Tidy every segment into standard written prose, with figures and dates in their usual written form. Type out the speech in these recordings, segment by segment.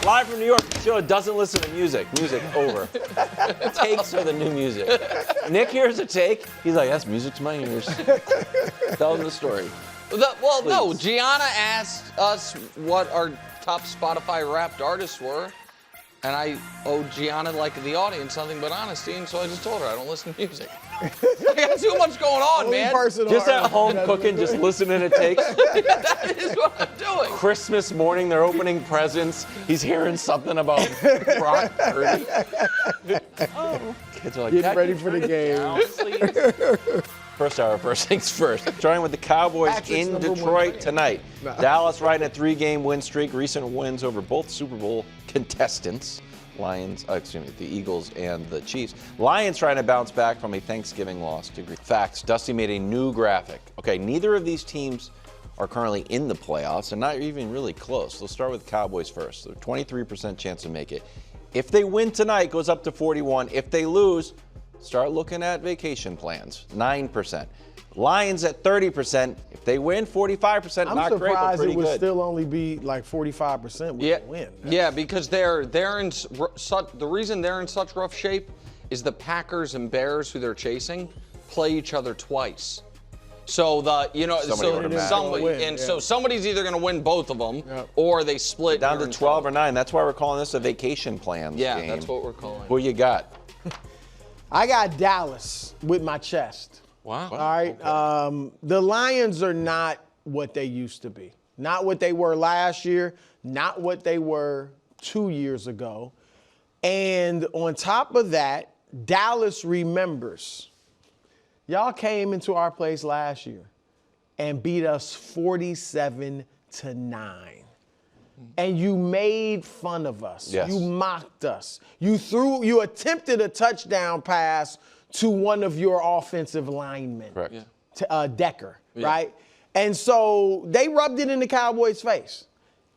Live from New York, the show doesn't listen to music. Music, over. Takes are the new music. Nick hears a take. He's like, that's music to my ears. Tell him the story. No, Gianna asked us what our top Spotify Wrapped artists were. And I owed Gianna, like the audience, nothing but honesty, and so I just told her I don't listen to music. I got too much going on, man. Just at home cooking, just listening to takes. That is what I'm doing. Christmas morning, they're opening presents. He's hearing something about Brock Purdy. Oh. Kids are like, getting ready for the game. Down, first hour, first things first. Starting with the Cowboys in Detroit tonight. Dallas riding a 3-game win streak. Recent wins over both Super Bowl contestants. The Eagles and the Chiefs. Lions trying to bounce back from a Thanksgiving loss to Green. Facts, Dusty made a new graphic. Okay, neither of these teams are currently in the playoffs and not even really close. Let's start with Cowboys first. So 23% chance to make it. If they win tonight, goes up to 41. If they lose, start looking at vacation plans, 9%. Lions at 30%. If they win, 45%. I'm not great, but surprised pretty it would good. still only be like 45% would win. Yeah, because they're in the reason they're in such rough shape is the Packers and Bears, who they're chasing, play each other twice. So so somebody's either going to win both of them, or they split down to 12 or 9. That's why we're calling this a vacation plans game. That's what we're calling. Who you got? I got Dallas with my chest. Wow. All right. Okay. The Lions are not what they used to be. Not what they were last year. Not what they were 2 years ago. And on top of that, Dallas remembers. Y'all came into our place last year and beat us 47-9. And you made fun of us. Yes. You mocked us. You attempted a touchdown pass to one of your offensive linemen, Correct. Decker, right? And so they rubbed it in the Cowboys' face.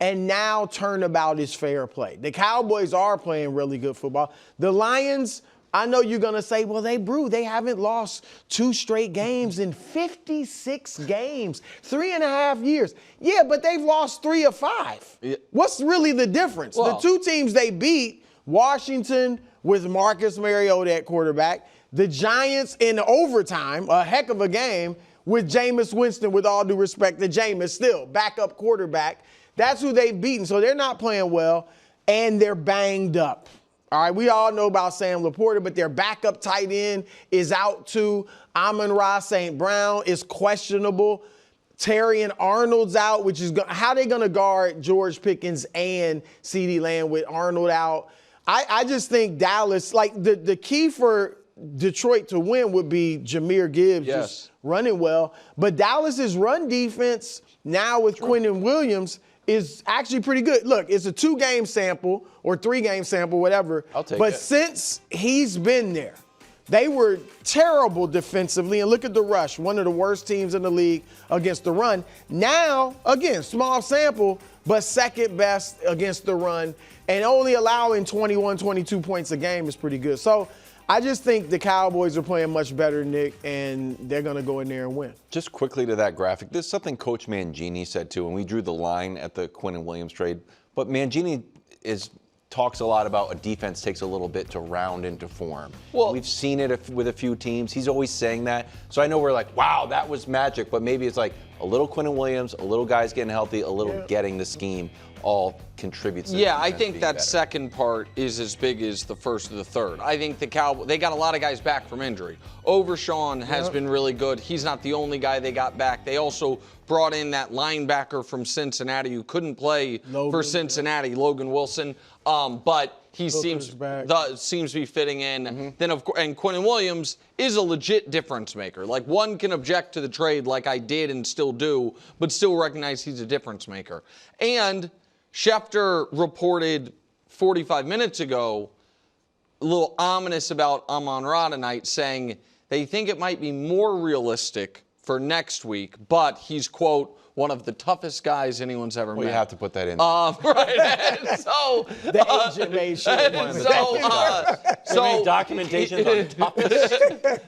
And now turnabout is fair play. The Cowboys are playing really good football. The Lions, I know you're going to say, well, they haven't lost 2 straight games in 56 games, 3.5 years. Yeah, but they've lost 3 of 5. Yeah. What's really the difference? Well, the 2 teams they beat, Washington with Marcus Mariota at quarterback, the Giants in overtime, a heck of a game, with Jameis Winston, with all due respect to Jameis, still backup quarterback. That's who they've beaten. So they're not playing well, and they're banged up. All right, we all know about Sam Laporta, but their backup tight end is out too. Amon-Ra St. Brown is questionable. Terry and Arnold's out, which is how they going to guard George Pickens and CeeDee Lamb with Arnold out. I just think Dallas, like the key for Detroit to win would be Jahmyr Gibbs just running well. But Dallas's run defense now with Quinnen Williams is actually pretty good. Look, it's a 2-game sample or 3-game sample, whatever. I'll take but it. Since he's been there, they were terrible defensively. And look at the rush, one of the worst teams in the league against the run. Now, again, small sample, but second best against the run. And only allowing 21, 22 points a game is pretty good. So I just think the Cowboys are playing much better, Nick, and they're going to go in there and win. Just quickly to that graphic, this is something Coach Mangini said too, and we drew the line at the Quinnen Williams trade. But Mangini talks a lot about a defense takes a little bit to round into form. Well, we've seen it with a few teams. He's always saying that. So I know we're like, wow, that was magic. But maybe it's like a little Quinnen Williams, a little guys getting healthy, a little getting the scheme. All contributes. I think that second part is as big as the first or the third. I think the Cowboys, they got a lot of guys back from injury. Overshawn has been really good. He's not the only guy they got back. They also brought in that linebacker from Cincinnati who couldn't play for Cincinnati, Logan Wilson. But he seems to be fitting in. Mm-hmm. Then and Quinnen Williams is a legit difference maker. Like, one can object to the trade like I did and still do, but still recognize he's a difference maker. And Schefter reported 45 minutes ago, a little ominous about Amon-Ra tonight, saying they think it might be more realistic for next week, but he's, quote, one of the toughest guys anyone's ever met. You have to put that in. Right. And so the agent made sure. So documentation on toughest.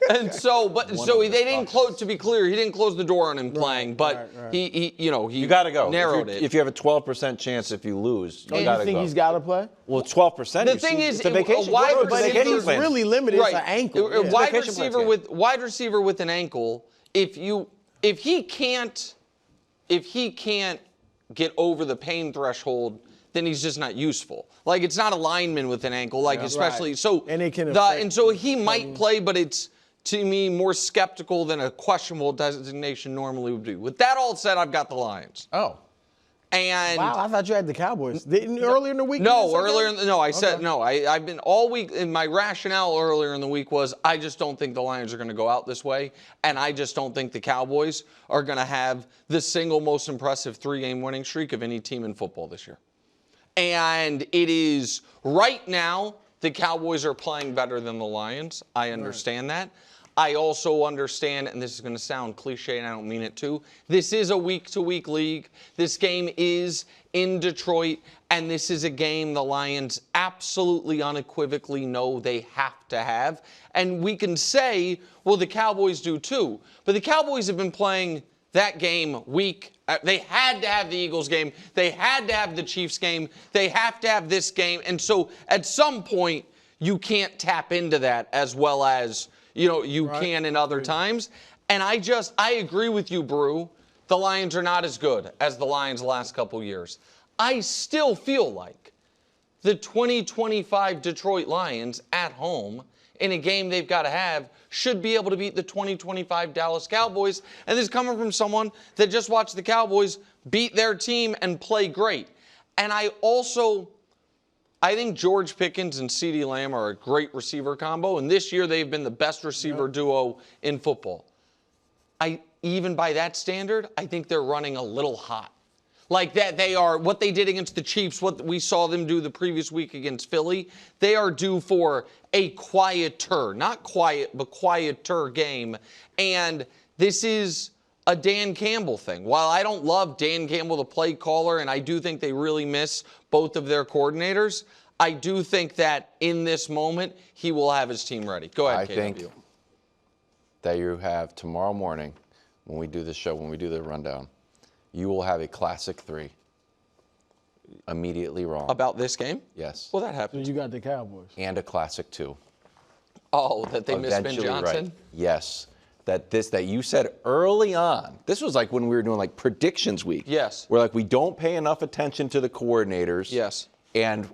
And so they didn't close. To be clear, he didn't close the door on him playing, but he you got to go. Narrowed it. If you have a 12% chance if you lose, you got to go. You think he's got to play? Well, 12%. The thing is, it's a vacation. But he's really limited. It's an ankle. Wide receiver with an ankle. If he can't get over the pain threshold, then he's just not useful. Like, it's not a lineman with an ankle, especially so. And it can and so he might play, but it's, to me, more skeptical than a questionable designation normally would be. With that all said, I've got the Lions. Oh. And wow, I thought you had the Cowboys. Earlier in the week? I've been all week, and my rationale earlier in the week was I just don't think the Lions are going to go out this way, and I just don't think the Cowboys are going to have the single most impressive 3-game winning streak of any team in football this year. And it is right now the Cowboys are playing better than the Lions. I understand that. I also understand, and this is going to sound cliche, and I don't mean it to, this is a week-to-week league. This game is in Detroit, and this is a game the Lions absolutely unequivocally know they have to have. And we can say, well, the Cowboys do too. But the Cowboys have been playing that game week. They had to have the Eagles game. They had to have the Chiefs game. They have to have this game. And so at some point, you can't tap into that as well as you can in other times. And I agree with you, Brou. The Lions are not as good as the Lions the last couple years. I still feel like the 2025 Detroit Lions at home in a game they've got to have should be able to beat the 2025 Dallas Cowboys. And this is coming from someone that just watched the Cowboys beat their team and play great. And I think George Pickens and CeeDee Lamb are a great receiver combo, and this year they've been the best receiver duo in football. Even by that standard, I think they're running a little hot. Like that, they are what they did against the Chiefs, what we saw them do the previous week against Philly. They are due for a quieter, not quiet, but quieter game. And this is a Dan Campbell thing. While I don't love Dan Campbell, the play caller, and I do think they really miss both of their coordinators, I do think that in this moment, he will have his team ready. Go ahead, KW. I think that you have tomorrow morning, when we do the show, when we do the rundown, you will have a classic 3 immediately wrong. About this game? Yes. Well, that happens. So you got the Cowboys. And a classic 2. Oh, that they missed Ben Johnson? Right. Yes. That you said early on. This was like when we were doing like predictions week. Yes. Where like we don't pay enough attention to the coordinators. Yes. And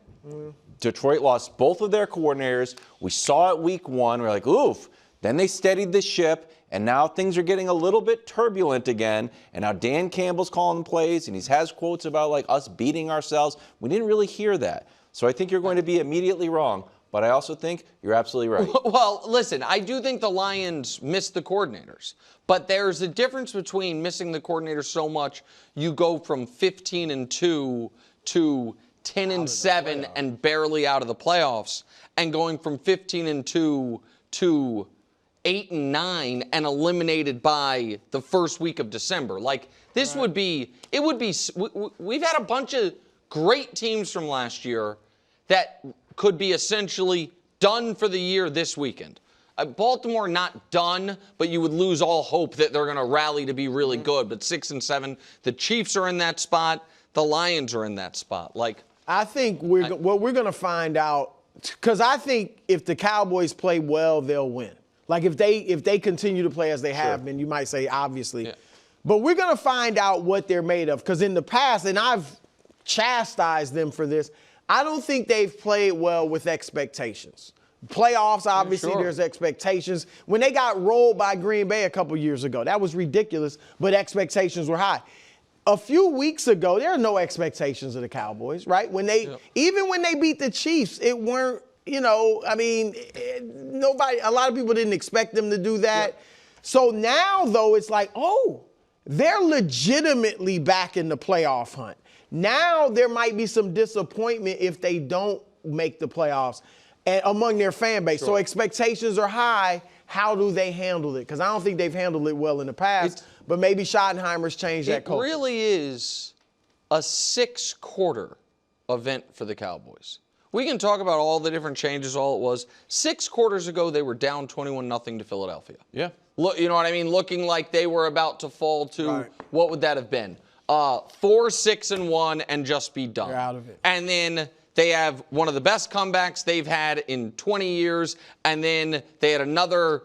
Detroit lost both of their coordinators. We saw it week 1. We're like, oof. Then they steadied the ship, and now things are getting a little bit turbulent again. And now Dan Campbell's calling plays, and he has quotes about like us beating ourselves. We didn't really hear that. So I think you're going to be immediately wrong. But I also think you're absolutely right. Well, listen, I do think the Lions missed the coordinators. But there's a difference between missing the coordinators so much you go from 15-2 to 10-7 and barely out of the playoffs, and going from 15-2 to 8-9 and eliminated by the first week of December. Like, this would be, we've had a bunch of great teams from last year that could be essentially done for the year this weekend. Baltimore not done, but you would lose all hope that they're going to rally to be really good. But 6-7, the Chiefs are in that spot. The Lions are in that spot. Like, I think what we're going to find out, because I think if the Cowboys play well, they'll win. Like if they continue to play as they have been, you might say obviously. Yeah. But we're going to find out what they're made of, because in the past, and I've chastised them for this, I don't think they've played well with expectations. Playoffs, obviously, there's expectations. When they got rolled by Green Bay a couple years ago, that was ridiculous, but expectations were high. A few weeks ago, there are no expectations of the Cowboys, right? Even when they beat the Chiefs, it weren't, a lot of people didn't expect them to do that. Yeah. So now, though, it's like, they're legitimately back in the playoff hunt. Now there might be some disappointment if they don't make the playoffs and among their fan base. So expectations are high. how do they handle it? Because I don't think they've handled it well in the past, but maybe Schottenheimer's changed that culture. It really is a 6-quarter event for the Cowboys. We can talk about all the different changes, all it was. 6 quarters ago, they were down 21-0 to Philadelphia. Yeah. Look, you know what I mean? Looking like they were about to fall to, what would that have been? 4-6-1 and just be done. They're out of it. And then they have one of the best comebacks they've had in 20 years. And then they had another,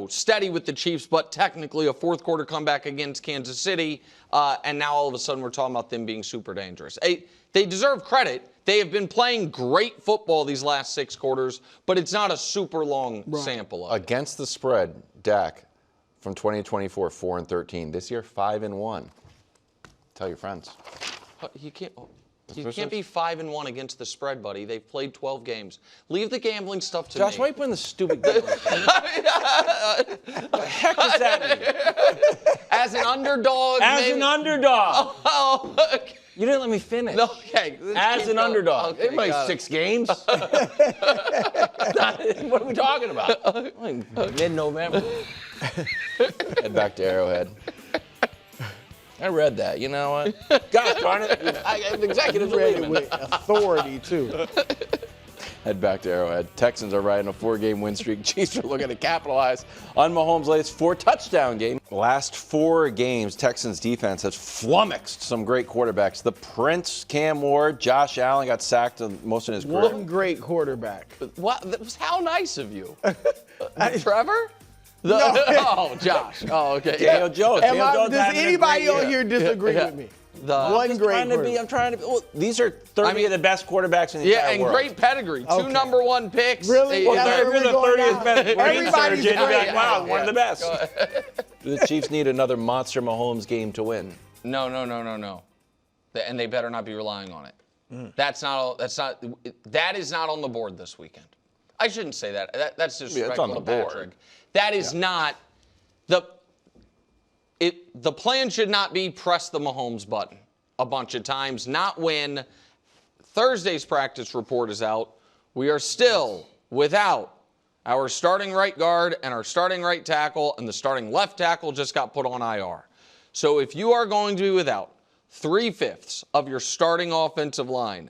steady with the Chiefs, but technically a 4th-quarter comeback against Kansas City. And now all of a sudden we're talking about them being super dangerous. They deserve credit. They have been playing great football these last 6 quarters, but it's not a super long sample of it. Against the spread, Dak, from 2024, 4-13. This year, 5-1. Tell your friends. You can't be 5-1 against the spread, buddy. They've played 12 games. Leave the gambling stuff to me. Josh, why are you putting the stupid game on? What the heck does that mean? As an underdog. As an underdog. Oh, okay. You didn't let me finish. No, okay. As an underdog. Okay, They play 6 games. What are we talking about? Mid-November. Head back to Arrowhead. I read that. You know what? God darn it. I have executives Read it leaving. with authority, too. Head back to Arrowhead. Texans are riding a 4-game win streak. Chiefs are looking to capitalize on Mahomes' latest 4-touchdown game. Last 4 games, Texans defense has flummoxed some great quarterbacks. The Prince, Cam Ward, Josh Allen got sacked most of his career. One great quarterback. What? That was how nice of you. Trevor? No. Oh, Josh. Oh, okay. Daniel Jones. Does anybody on here disagree with me? One great quarterback. I'm trying to be. Well, these are 30 of the best quarterbacks in the entire and world. great pedigree. 2 Okay. number 1 picks. Really? Well, That's if where you're the we're going 30th now? best Everybody's surgeon, you'd be great. like, wow, one of the best. The Chiefs need another monster Mahomes game to win. No. And they better not be relying on it. That is not on the board this weekend. I shouldn't say that. That's disrespectful on the to board. Patrick. That is not the plan should not be press the Mahomes button a bunch of times. Not when Thursday's practice report is out. We are still without our starting right guard and our starting right tackle, and the starting left tackle just got put on IR. So if you are going to be without 3/5 of your starting offensive line,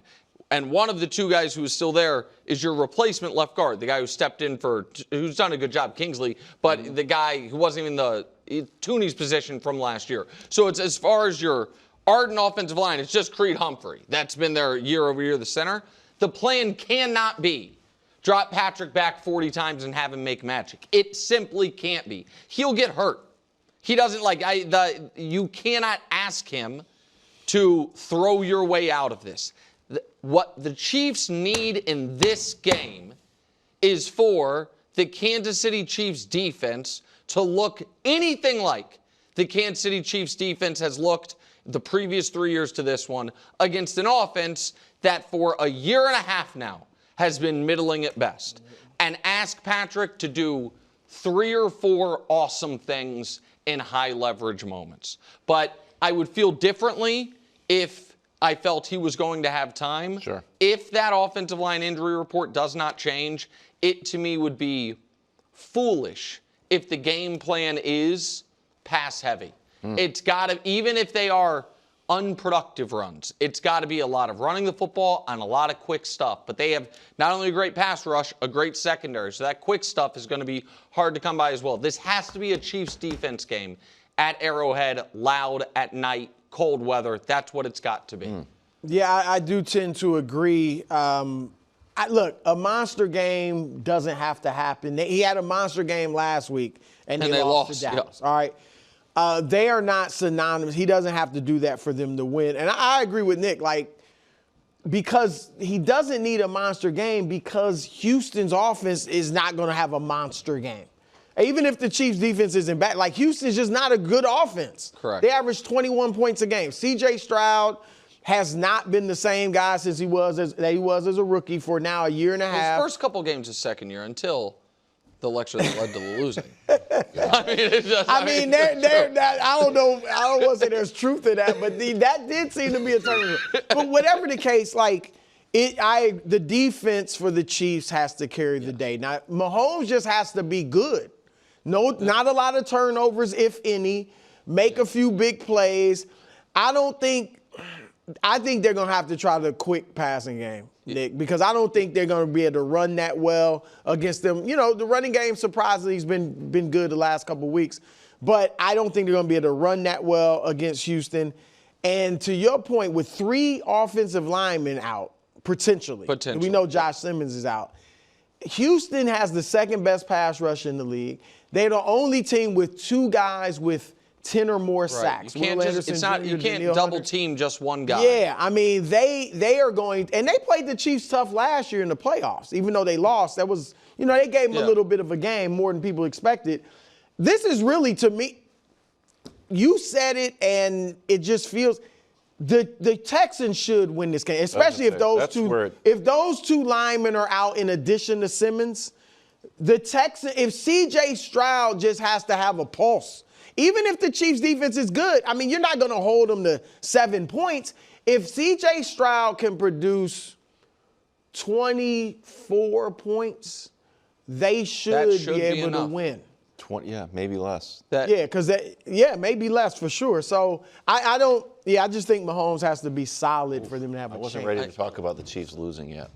and one of the 2 guys who is still there is your replacement left guard, the guy who stepped in who's done a good job, Kingsley, but the guy who wasn't even Tooney's position from last year. So it's as far as your ardent offensive line, it's just Creed Humphrey. That's been there year over year, the center. The plan cannot be drop Patrick back 40 times and have him make magic. It simply can't be. He'll get hurt. He doesn't you cannot ask him to throw your way out of this. What the Chiefs need in this game is for the Kansas City Chiefs defense to look anything like the Kansas City Chiefs defense has looked the previous 3 years to this one against an offense that for a year and a half now has been middling at best. And ask Patrick to do 3 or 4 awesome things in high leverage moments. But I would feel differently if I felt he was going to have time. Sure. If that offensive line injury report does not change, it to me would be foolish if the game plan is pass heavy. It's got to, even if they are unproductive runs, it's got to be a lot of running the football and a lot of quick stuff. But they have not only a great pass rush, a great secondary. So that quick stuff is going to be hard to come by as well. This has to be a Chiefs defense game at Arrowhead, loud at night, cold weather. That's what it's got to be. Yeah, I do tend to agree. Look, a monster game doesn't have to happen. He had a monster game last week, and they lost to Dallas. Yeah. All right. They are not synonymous. He doesn't have to do that for them to win. And I agree with Nick, because he doesn't need a monster game because Houston's offense is not going to have a monster game. Even if the Chiefs' defense isn't bad, Houston's just not a good offense. Correct. They average 21 points a game. C.J. Stroud has not been the same guy since he was as a rookie for now a year and a half. His first couple games his second year until the lecture that led to the losing. I mean, it's just. I don't know. I don't want to say there's truth to that, but that did seem to be a turning point. But whatever the case, The defense for the Chiefs has to carry the day. Now, Mahomes just has to be good. No, not a lot of turnovers, if any. Make a few big plays. I think they're going to have to try the quick passing game, Nick, because I don't think they're going to be able to run that well against them. You know, the running game surprisingly has been good the last couple of weeks, but I don't think they're going to be able to run that well against Houston. And to your point, with 3 offensive linemen out, potentially. We know Josh Simmons is out. Houston has the second best pass rush in the league. They're the only team with 2 guys with 10 or more sacks. You can't double team just one guy. Yeah, I mean, they are going, and they played the Chiefs tough last year in the playoffs, even though they lost. That was, you know, they gave them a little bit of a game, more than people expected. This is really, to me, you said it, and it just feels the Texans should win this game, especially if those 2 linemen are out in addition to Simmons. If C.J. Stroud just has to have a pulse. Even if the Chiefs' defense is good, I mean, you're not going to hold them to 7 points. If C.J. Stroud can produce 24 points, they should be able to win. 20, yeah, maybe less. Maybe less for sure. So I just think Mahomes has to be solid for them to have a chance. I wasn't ready to talk about the Chiefs losing yet.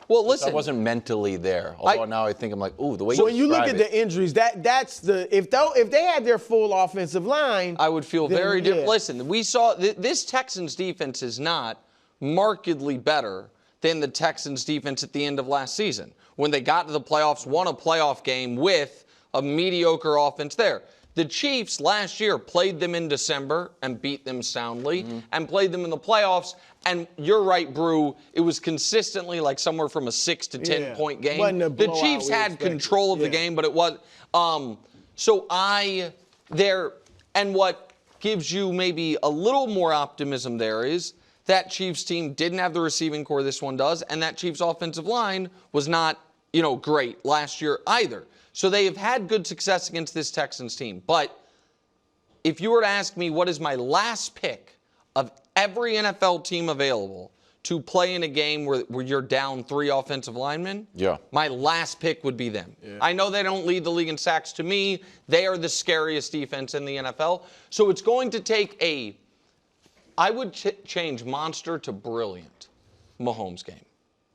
Well, listen, I wasn't mentally there. Although now I think I'm like, ooh, the way. So when you look at the injuries, that's the if they had their full offensive line, I would feel very different. Listen, we saw this Texans defense is not markedly better than the Texans defense at the end of last season when they got to the playoffs, won a playoff game with a mediocre offense there. The Chiefs last year played them in December and beat them soundly and played them in the playoffs. And you're right, Brou, it was consistently like somewhere from a 6 to 10 point game. The Chiefs had control of the game, but it was and what gives you maybe a little more optimism there is that Chiefs team didn't have the receiving core this one does, and that Chiefs offensive line was not, great last year either. So they have had good success against this Texans team. But if you were to ask me what is my last pick of every NFL team available to play in a game where you're down 3 offensive linemen, my last pick would be them. Yeah. I know they don't lead the league in sacks. To me, they are the scariest defense in the NFL. So it's going to take I would change monster to brilliant Mahomes game.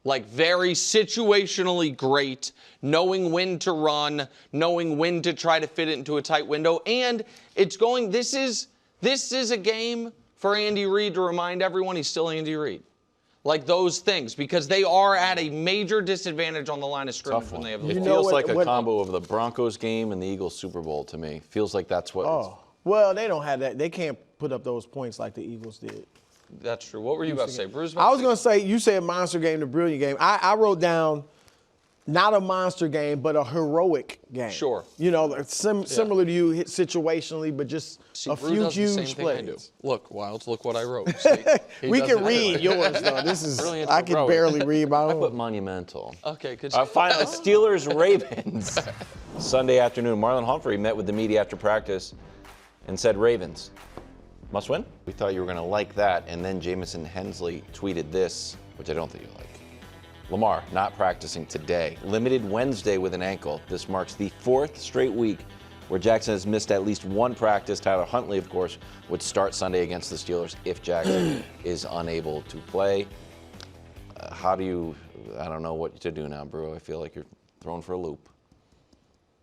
Like very situationally great, knowing when to run, knowing when to try to fit it into a tight window. And this is a game for Andy Reid to remind everyone he's still Andy Reid. Like those things, because they are at a major disadvantage on the line of scrimmage when they have the ball. It feels like a combo of the Broncos game and the Eagles Super Bowl to me. Feels like that's what. Oh, well, they don't have that. They can't put up those points like the Eagles did. That's true. What were you about to say, Bruce? I was going to say, you said monster game to brilliant game. I wrote down not a monster game, but a heroic game. Sure. Similar to you situationally, but just a few huge plays. Look, Wildes, look what I wrote. We can read yours, though. This is, I can barely read my own. I put monumental. Okay, good. Finally, Steelers-Ravens. Sunday afternoon, Marlon Humphrey met with the media after practice and said, Ravens, must win? We thought you were going to like that. And then Jamison Hensley tweeted this, which I don't think you like. Lamar not practicing today. Limited Wednesday with an ankle. This marks the 4th straight week where Jackson has missed at least one practice. Tyler Huntley, of course, would start Sunday against the Steelers if Jackson is unable to play. I don't know what to do now, Brou. I feel like you're thrown for a loop.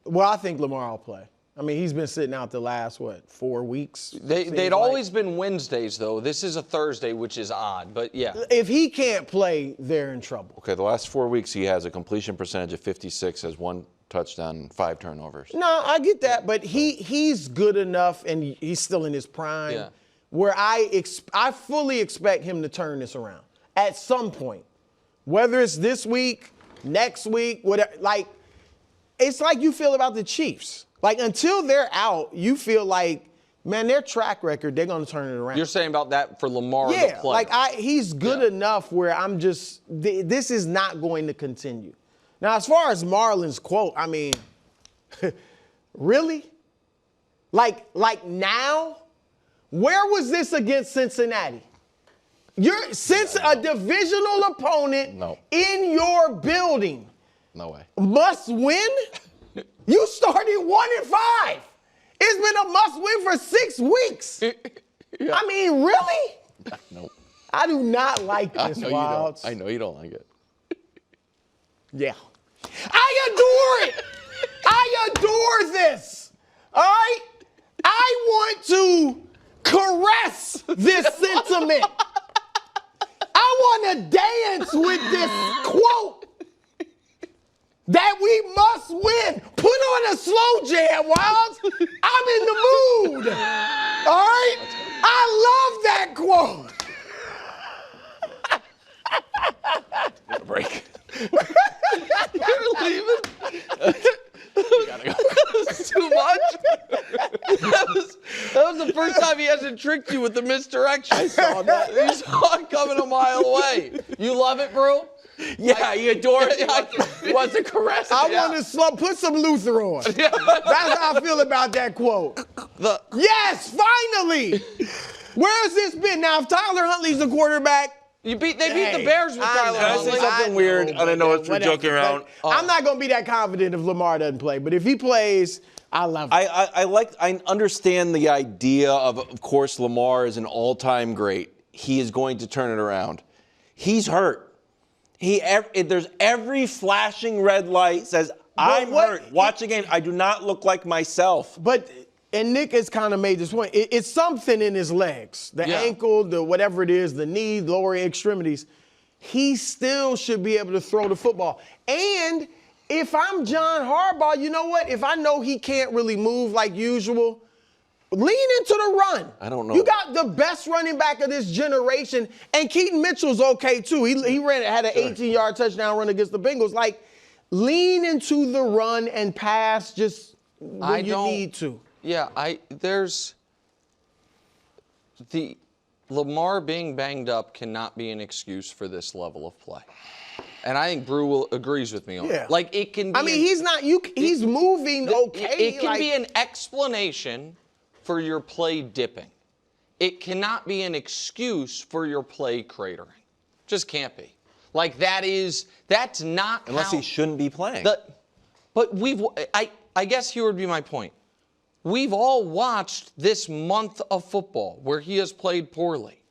Well, I think Lamar will play. I mean, he's been sitting out the last, 4 weeks? They'd always been Wednesdays, though. This is a Thursday, which is odd, but yeah. If he can't play, they're in trouble. Okay, the last 4 weeks he has a completion percentage of 56, has 1 touchdown and 5 turnovers. No, I get that, but he's good enough, and he's still in his prime, where I fully expect him to turn this around at some point. Whether it's this week, next week, whatever. It's like you feel about the Chiefs. Until they're out, you feel like, man, their track record, they're going to turn it around. You're saying about that for Lamar the player. He's good enough where I'm just, this is not going to continue. Now, as far as Marlon's quote, I mean, really? Like now? Where was this against Cincinnati? Since a divisional opponent in your building must win, you started 1-5. It's been a must win for 6 weeks. Yeah. I mean, really? No. I do not like this, Wildes. I know you don't like it. Yeah. I adore it. I adore this. All right? I want to caress this sentiment. I want to dance with this quote that we must win. Put on a slow jam, Wildes. I'm in the mood. All right? I love that quote. Break. You're leaving? That was too much. That was the first time he hasn't tricked you with the misdirection. I saw that. You saw it coming a mile away. You love it, Brou? Yeah, you adore it. He wants to caress it. I want to put some Luther on. That's how I feel about that quote. Yes, finally. Where has this been? Now, if Tyler Huntley's the quarterback, they beat the Bears with Tyler Huntley. Can I say something weird? I don't know if we're joking around. I'm not going to be that confident if Lamar doesn't play. But if he plays, I love it. I understand the idea of course, Lamar is an all-time great. He is going to turn it around. He's hurt. There's every flashing red light says, I'm hurt. Watch the game. I do not look like myself. And Nick has kind of made this point. It's something in his legs, the ankle, the whatever it is, the knee, lower extremities. He still should be able to throw the football. And if I'm John Harbaugh, you know what? If I know he can't really move like usual, lean into the run. I don't know. You got the best running back of this generation, and Keaton Mitchell's okay too. He had an 18-yard touchdown run against the Bengals. Like, lean into the run and pass just when you need to. Yeah, there's the Lamar being banged up cannot be an excuse for this level of play. And I think Brou agrees with me on that. Like, it can be. I mean, he's moving okay. It can be an explanation for your play dipping. It cannot be an excuse for your play cratering. Just can't be. Like, that's not unless he shouldn't be playing. But I guess here would be my point. We've all watched this month of football where he has played poorly.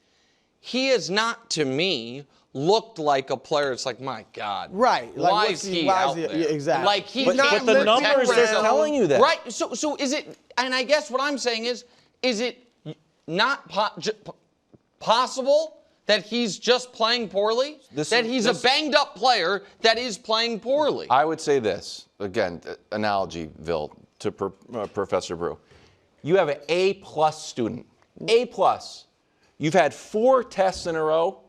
He has not, to me, looked like a player. It's like, my God. Right. Why is he out there? Yeah, exactly. Like, he's but not the numbers are telling you that. Right. So is it, and I guess what I'm saying is it not possible that he's just playing poorly? That he's a banged up player that is playing poorly? I would say this, again, analogyville to Professor Brou. You have an A-plus student. A-plus. You've had 4 tests in a row.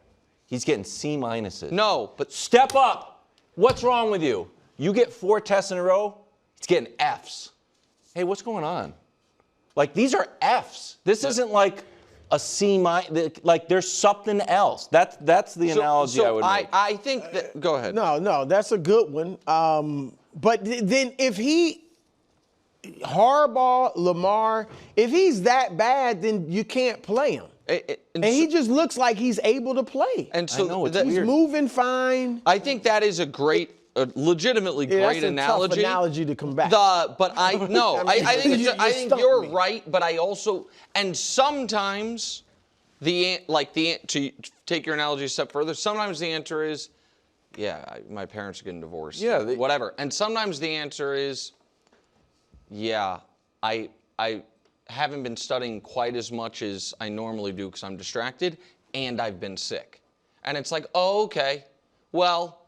He's getting C-minuses. No, but step up. What's wrong with you? You get 4 tests in a row, he's getting Fs. Hey, what's going on? Like, these are Fs. This isn't like a C-minus. Like, there's something else. That's the analogy I would make. I think that. Go ahead. No, that's a good one. But then if Harbaugh, Lamar, if he's that bad, then you can't play him. And he just looks like he's able to play. And so I know, he's moving fine. I think that is a legitimately great analogy. Tough analogy to combat. But I think you're right. But I also, and sometimes to take your analogy a step further, sometimes the answer is, my parents are getting divorced. Yeah, whatever. And sometimes the answer is, I haven't been studying quite as much as I normally do because I'm distracted, and I've been sick. And it's like, oh, okay. Well,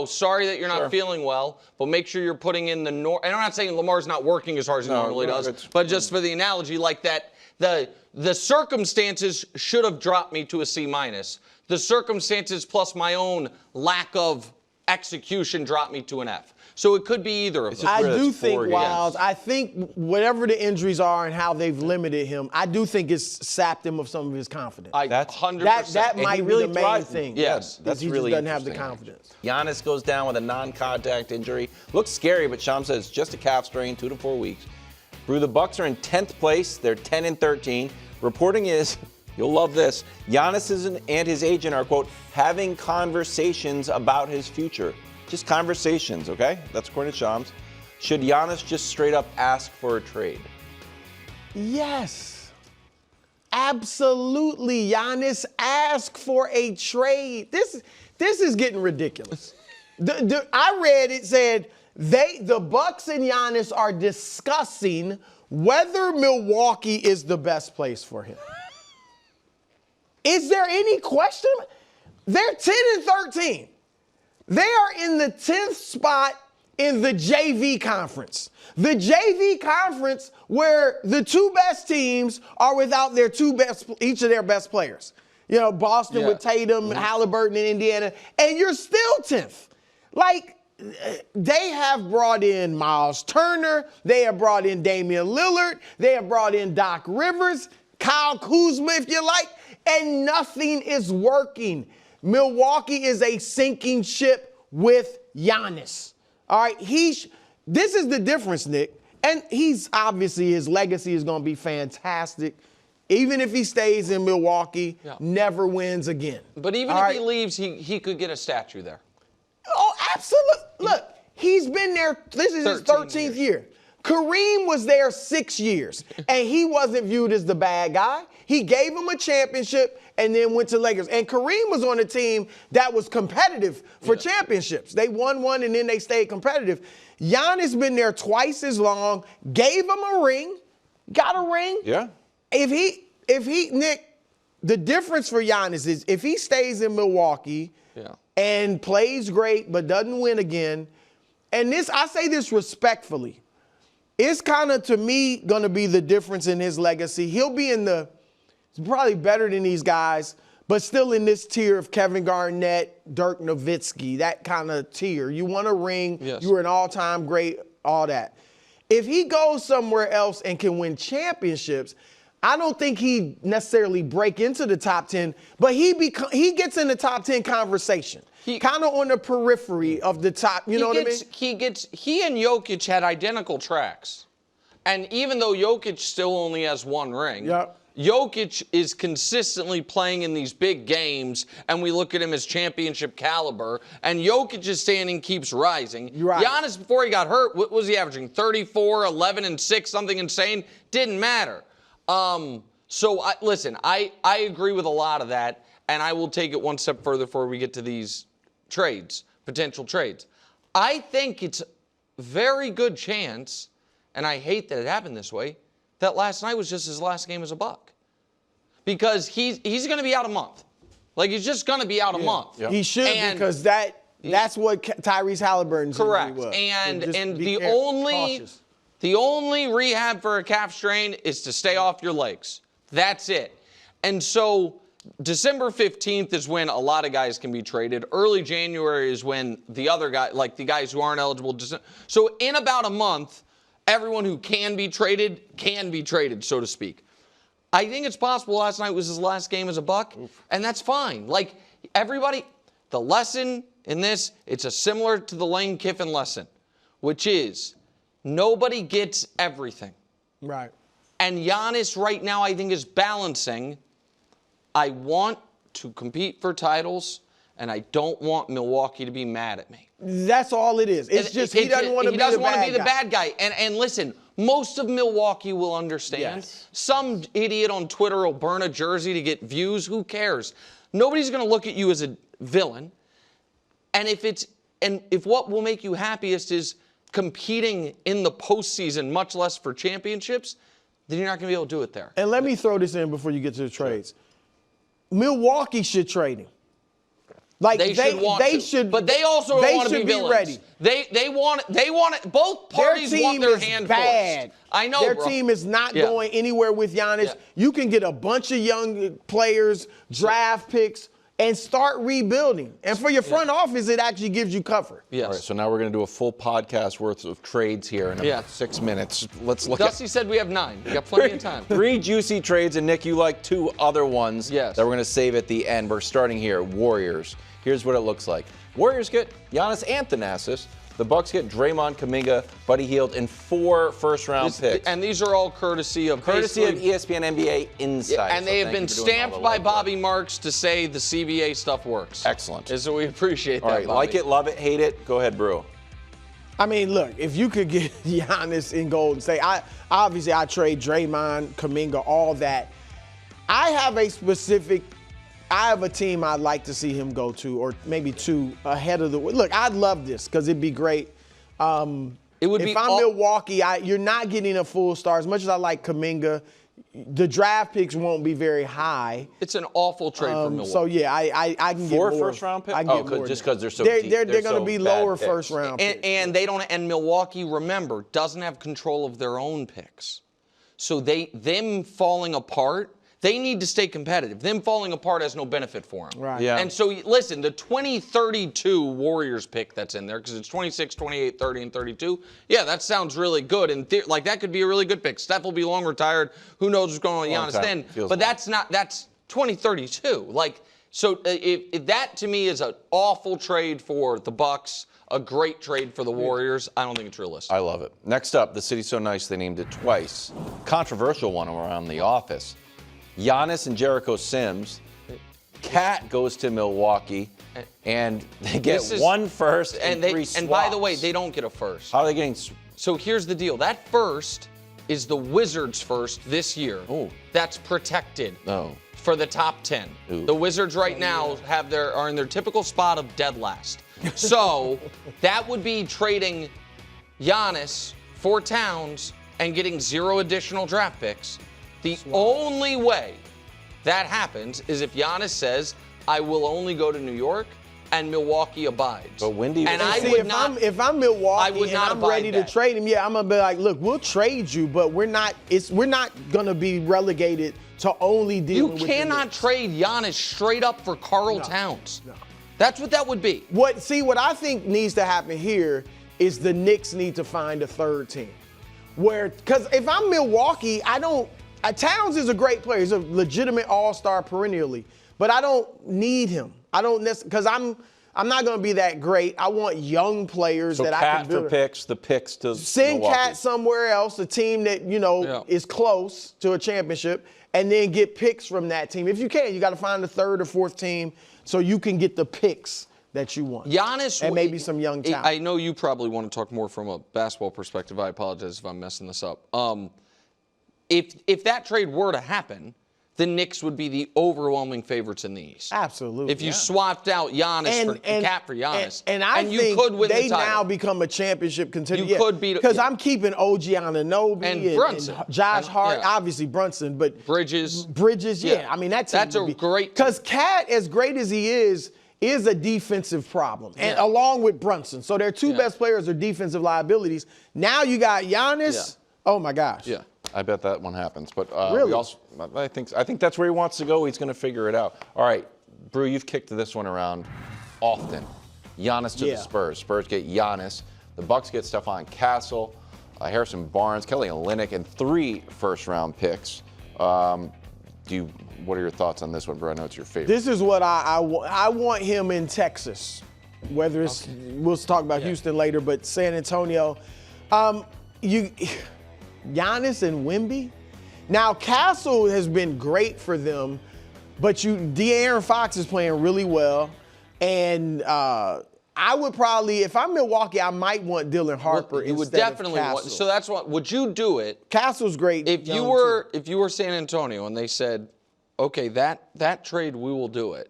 sorry that you're not feeling well, but make sure you're putting in the and I'm not saying Lamar's not working as hard as he normally does, but just for the analogy, like that, the circumstances should have dropped me to a C-minus. The circumstances plus my own lack of execution dropped me to an F. So it could be either of them. I do think, Wildes, I think whatever the injuries are and how they've limited him, I do think it's sapped him of some of his confidence. That's 100%. That might be the main thing. Yes. That's he really just doesn't have the interesting. confidence. Giannis goes down with a non-contact injury. Looks scary, but Sham says just a calf strain, 2 to 4 weeks. Brou, the Bucks are in 10th place. They're 10-13. Reporting is You'll love this. Giannis and his agent are, quote, having conversations about his future. Just conversations, okay? That's according to Shams. Should Giannis just straight up ask for a trade? Yes. Absolutely. Giannis, ask for a trade. This is getting ridiculous. I read it said the Bucks and Giannis are discussing whether Milwaukee is the best place for him. Is there any question? They're 10-13. They are in the 10th spot in the JV conference. The JV conference where the two best teams are without each of their best players. You know, Boston with Tatum, Halliburton in Indiana, and you're still 10th. Like, they have brought in Miles Turner. They have brought in Damian Lillard. They have brought in Doc Rivers, Kyle Kuzma, if you like, and nothing is working. Milwaukee is a sinking ship with Giannis. All right, this is the difference, Nick. And he's obviously, his legacy is going to be fantastic. Even if he stays in Milwaukee, never wins again. But even if he leaves, he could get a statue there. Oh, absolutely. Look, he's been there. This is his 13th year. Kareem was there 6 years, and he wasn't viewed as the bad guy. He gave him a championship and then went to Lakers. And Kareem was on a team that was competitive for championships. They won one, and then they stayed competitive. Giannis been there twice as long, gave him a ring, got a ring. Yeah. If he, Nick, the difference for Giannis is if he stays in Milwaukee and plays great but doesn't win again, and I say this respectfully, it's kind of, to me, going to be the difference in his legacy. He'll be he's probably better than these guys, but still in this tier of Kevin Garnett, Dirk Nowitzki, that kind of tier. You won a ring, you were an all-time great, all that. If he goes somewhere else and can win championships, I don't think he necessarily break into the top 10, but he gets in the top 10 conversation. Kind of on the periphery of the top, you know what I mean? He and Jokic had identical tracks. And even though Jokic still only has one ring, Jokic is consistently playing in these big games, and we look at him as championship caliber, and Jokic's standing keeps rising. Giannis, before he got hurt, what was he averaging? 34, 11, and 6, something insane? Didn't matter. Listen, I agree with a lot of that, and I will take it one step further before we get to these potential trades. I think it's very good chance, and I hate that it happened this way, that last night was just his last game as a Buck. Because he's going to be out a month. Like, he's just going to be out a month. He should, because that's what Tyrese Halliburton's correct. Was. And the only rehab for a calf strain is to stay off your legs. That's it. And so December 15th is when a lot of guys can be traded. Early January is when the other guys, like the guys who aren't eligible. So in about a month, everyone who can be traded, so to speak. I think it's possible last night was his last game as a Buck, and that's fine. Like, everybody, the lesson in this, it's similar to the Lane Kiffin lesson, which is nobody gets everything. Right. And Giannis right now, I think, is balancing, I want to compete for titles, and I don't want Milwaukee to be mad at me. That's all it is. It's just he doesn't want to be the bad guy. And listen, most of Milwaukee will understand. Yes. Some idiot on Twitter will burn a jersey to get views. Who cares? Nobody's going to look at you as a villain. And if what will make you happiest is competing in the postseason, much less for championships, then you're not going to be able to do it there. And let me throw this in before you get to the trades. Milwaukee should trade him. Like they should, but they also want to be villains. Ready. They want it. Both parties want their hand forced. I know. Their team is not going anywhere with Giannis. Yeah. You can get a bunch of young players, draft picks, and start rebuilding. And for your front office, it actually gives you cover. Yes. All right, so now we're going to do a full podcast worth of trades here in about 6 minutes. Let's look Dusty said we have 9. We got plenty of time. 3 juicy trades, and Nick, you like 2 other ones that we're going to save at the end. We're starting here, Warriors. Here's what it looks like. Warriors get Giannis Antetokounmpo The Bucks get Draymond, Kuminga, Buddy Hield, and 4 first-round picks. And these are all courtesy of ESPN NBA Insight. And they have been stamped by Bobby Marks to say the CBA stuff works. Excellent. So we appreciate that, All right, Bobby. like it, love it, hate it. Go ahead, Brou. I mean, look, if you could get Giannis in Golden State, I trade Draymond, Kuminga, all that. I have a team I'd like to see him go to, or maybe 2 ahead of the. Look, I'd love this because it'd be great. It would be. If I'm Milwaukee, you're not getting a full star. As much as I like Kuminga, the draft picks won't be very high. It's an awful trade for Milwaukee. So yeah, I can get 4 more. first-round picks. Just because they're so deep. They're going to so be bad lower picks. first-round picks. And they don't. And Milwaukee, remember, doesn't have control of their own picks. So them falling apart. They need to stay competitive. Them falling apart has no benefit for them. Right. Yeah. And so, listen, the 2032 Warriors pick that's in there, because it's 26, 28, 30, and 32, yeah, that sounds really good. And that could be a really good pick. Steph will be long retired. Who knows what's going on with Giannis then? But that's 2032. So if that, to me, is an awful trade for the Bucks, a great trade for the Warriors. I don't think it's realistic. I love it. Next up, the city's so nice they named it twice. Controversial one around the office. Giannis and Jericho Sims. Cat goes to Milwaukee, and they get 1 first and 3 swaps. And by the way, they don't get a first. How are they getting? So here's the deal. That first is the Wizards' first this year. Oh. That's protected. No. For the top 10. Ooh. The Wizards right now are in their typical spot of dead last. So that would be trading Giannis for Towns and getting 0 additional draft picks. The only way that happens is if Giannis says, I will only go to New York, and Milwaukee abides. But when do you? And if I'm Milwaukee and I'm ready to trade him, I'm gonna be like, look, we'll trade you, but we're not gonna be relegated to only dealing with. You cannot trade Giannis straight up for Karl Towns. No. That's what that would be. What I think needs to happen here is the Knicks need to find a third team. Because if I'm Milwaukee, Towns is a great player. He's a legitimate all-star perennially. But I don't need him. I don't necessarily, because I'm not going to be that great. I want young players that I can build. So Cat for picks to send Milwaukee. Cat somewhere else, a team that, is close to a championship, and then get picks from that team. If you can, you got to find a 3rd or 4th team so you can get the picks that you want. Giannis and maybe some young talent. I know you probably want to talk more from a basketball perspective. I apologize if I'm messing this up. If that trade were to happen, the Knicks would be the overwhelming favorites in the East. Absolutely. If you swapped out Giannis and Cat for Giannis, and you could win the title. They now become a championship contender. You could beat, because I'm keeping OG Anunoby and Brunson, and Josh Hart, obviously Brunson, but Bridges, I mean that's a great. Because Cat, as great as he is a defensive problem, and along with Brunson, so their 2 best players are defensive liabilities. Now you got Giannis. Oh my gosh. Yeah. I bet that one happens. But really? I think that's where he wants to go. He's going to figure it out. All right, Brou, you've kicked this one around often. Giannis to the Spurs. Spurs get Giannis. The Bucks get Stephon Castle, Harrison Barnes, Kelly Olynyk, and 3 first-round picks. What are your thoughts on this one, Brou? I know it's your favorite. This is what I want him in Texas. Whether it's we'll talk about Houston later, but San Antonio. Giannis and Wemby. Now, Castle has been great for them, but De'Aaron Fox is playing really well. And I would probably, if I'm Milwaukee, I might want Dylan Harper you would instead definitely of Castle. want. So that's what. Would you do it? Castle's great. If you were San Antonio and they said, okay, that trade we will do it,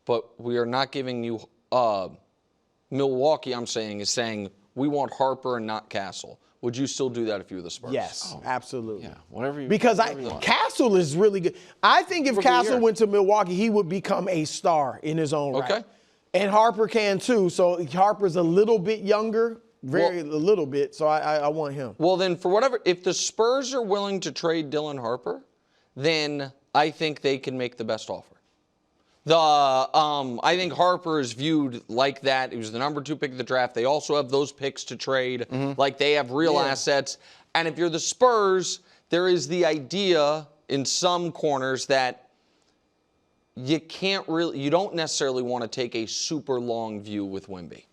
but we are not giving you Milwaukee. I'm saying is saying we want Harper and not Castle. Would you still do that if you were the Spurs? Yes, absolutely. Yeah, whatever you Because want. Castle is really good. I think if Castle went to Milwaukee, he would become a star in his own right. And Harper can too. So Harper's a little bit younger, a little bit. So I want him. Well, then if the Spurs are willing to trade Dylan Harper, then I think they can make the best offer. I think Harper is viewed like that. He was the number 2 pick of the draft. They also have those picks to trade. Like they have real assets. And if you're the Spurs, there is the idea in some corners that you don't necessarily want to take a super long view with Wemby.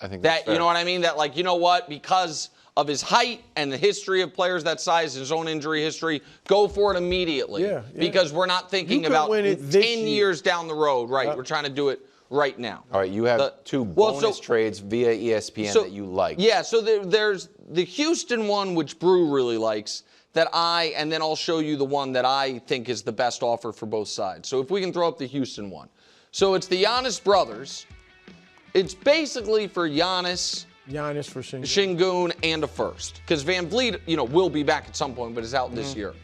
I think that, that's fair. you know what I mean? That, like, you know what? Because of his height and the history of players that size, his own injury history, go for it immediately. Yeah. Because we're not thinking about win it 10 this year. years down the road, right? We're trying to do it right now. All right, you have two bonus trades via ESPN that you like. Yeah, so there's the Houston one, which Brou really likes, and then I'll show you the one that I think is the best offer for both sides. So if we can throw up the Houston one. So it's the Giannis brothers. It's basically for Giannis for Şengün. Şengün and a first. Because Van Vliet, will be back at some point, but is out this year.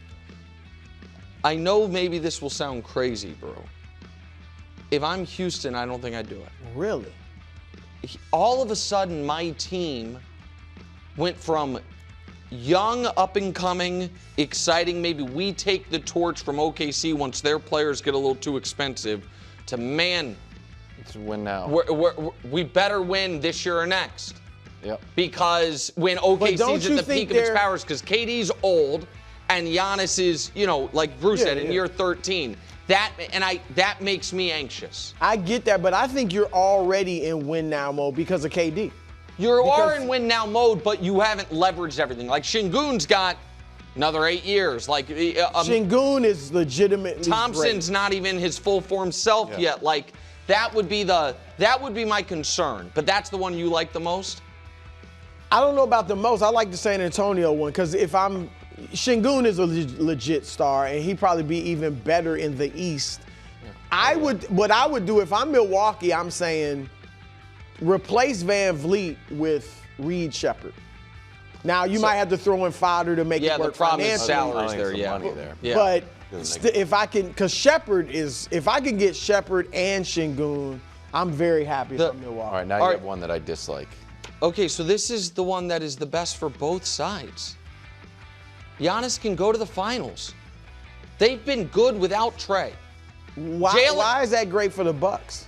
I know maybe this will sound crazy, bro. If I'm Houston, I don't think I'd do it. Really? All of a sudden, my team went from young, up-and-coming, exciting, maybe we take the torch from OKC once their players get a little too expensive, to, man, let's win now. We better win this year or next. Yep. Because when OKC's at the peak of its powers, because KD's old and Giannis is, like Brou said, in year 13. That makes me anxious. I get that, but I think you're already in win now mode because of KD. You are in win now mode, but you haven't leveraged everything. Like Şengün's got another 8 years. Like Şengün is legitimately Thompson's great. not even his full form self yet. Like that would be my concern. But that's the one you like the most? I don't know about the most. I like the San Antonio one because Şengün is a legit star, and he'd probably be even better in the East. Yeah. What I would do if I'm Milwaukee, I'm saying replace Van Vliet with Reed Shepherd. Now you might have to throw in fodder to make it work. The problem is financially. salaries there. Money there. Yeah. But if I can get Shepherd and Şengün, I'm very happy from Milwaukee. All right, now you have one that I dislike. Okay, so this is the one that is the best for both sides. Giannis can go to the finals. They've been good without Trey. Why is that great for the Bucks?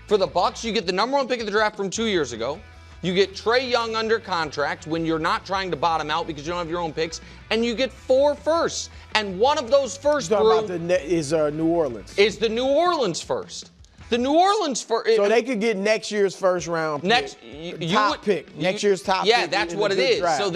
For the Bucks, you get the number 1 pick of the draft from 2 years ago. You get Trae Young under contract when you're not trying to bottom out because you don't have your own picks, and you get 4 firsts. And one of those firsts, is New Orleans. Is the New Orleans first. The New Orleans first. So they could get next year's first round pick. Next year's top pick. Yeah, that's what it is. Draft. So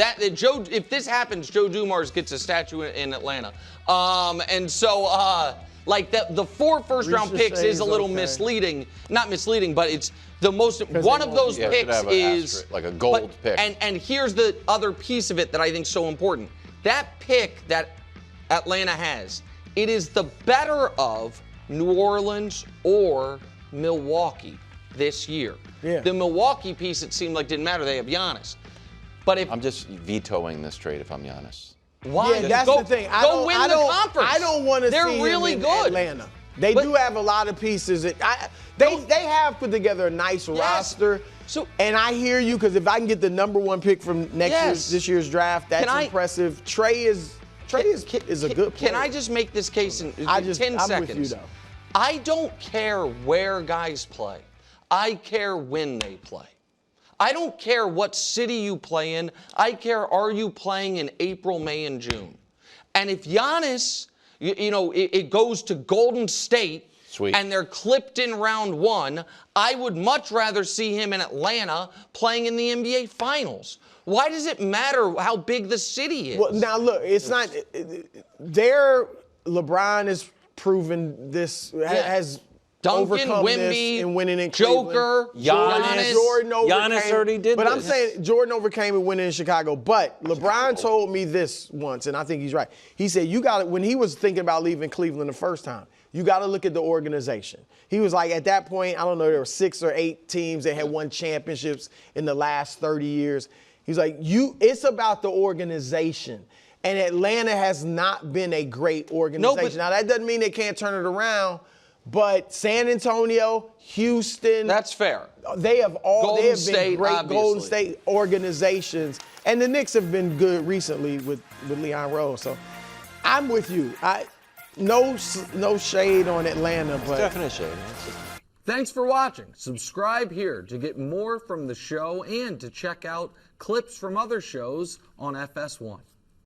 if this happens, Joe Dumars gets a statue in Atlanta. And so the 4 first-round picks is a little misleading. Not misleading, but it's the most. One of those picks is like a gold pick. And here's the other piece of it that I think is so important. That pick that Atlanta has, it is the better of New Orleans or Milwaukee this year. Yeah. The Milwaukee piece, it seemed like didn't matter. They have Giannis. But if I'm just vetoing this trade if I'm Giannis. Why? Yeah, that's the thing. Go win the conference. I don't want to see They're really him in good. Atlanta. They do have a lot of pieces. They have put together a nice roster. So, and I hear you because if I can get the number 1 pick from this year's draft, that's impressive. Trey is a good player. Can I just make this case in 10 I'm seconds? with you, though. I don't care where guys play. I care when they play. I don't care what city you play in. I care, are you playing in April, May, and June? And if Giannis, it goes to Golden State, and they're clipped in round 1, I would much rather see him in Atlanta playing in the NBA Finals. Why does it matter how big the city is? Well, now look, it's not. LeBron has proven this, has Duncan, overcome Wemby, this in winning in Joker, Giannis. Jordan overcame, Giannis already did But this. I'm saying Jordan overcame and winning in Chicago. But LeBron told me this once, and I think he's right. He said, when he was thinking about leaving Cleveland the first time, you got to look at the organization. He was like, at that point, I don't know, there were 6 or 8 teams that had won championships in the last 30 years. He's like, it's about the organization. And Atlanta has not been a great organization. Now, that doesn't mean they can't turn it around, but San Antonio, Houston. That's fair. They have been great obviously. Golden State organizations. And the Knicks have been good recently with Leon Rose. So I'm with you. No shade on Atlanta, but Definite shade. Thanks for watching. Subscribe here to get more from the show and to check out clips from other shows on FS1.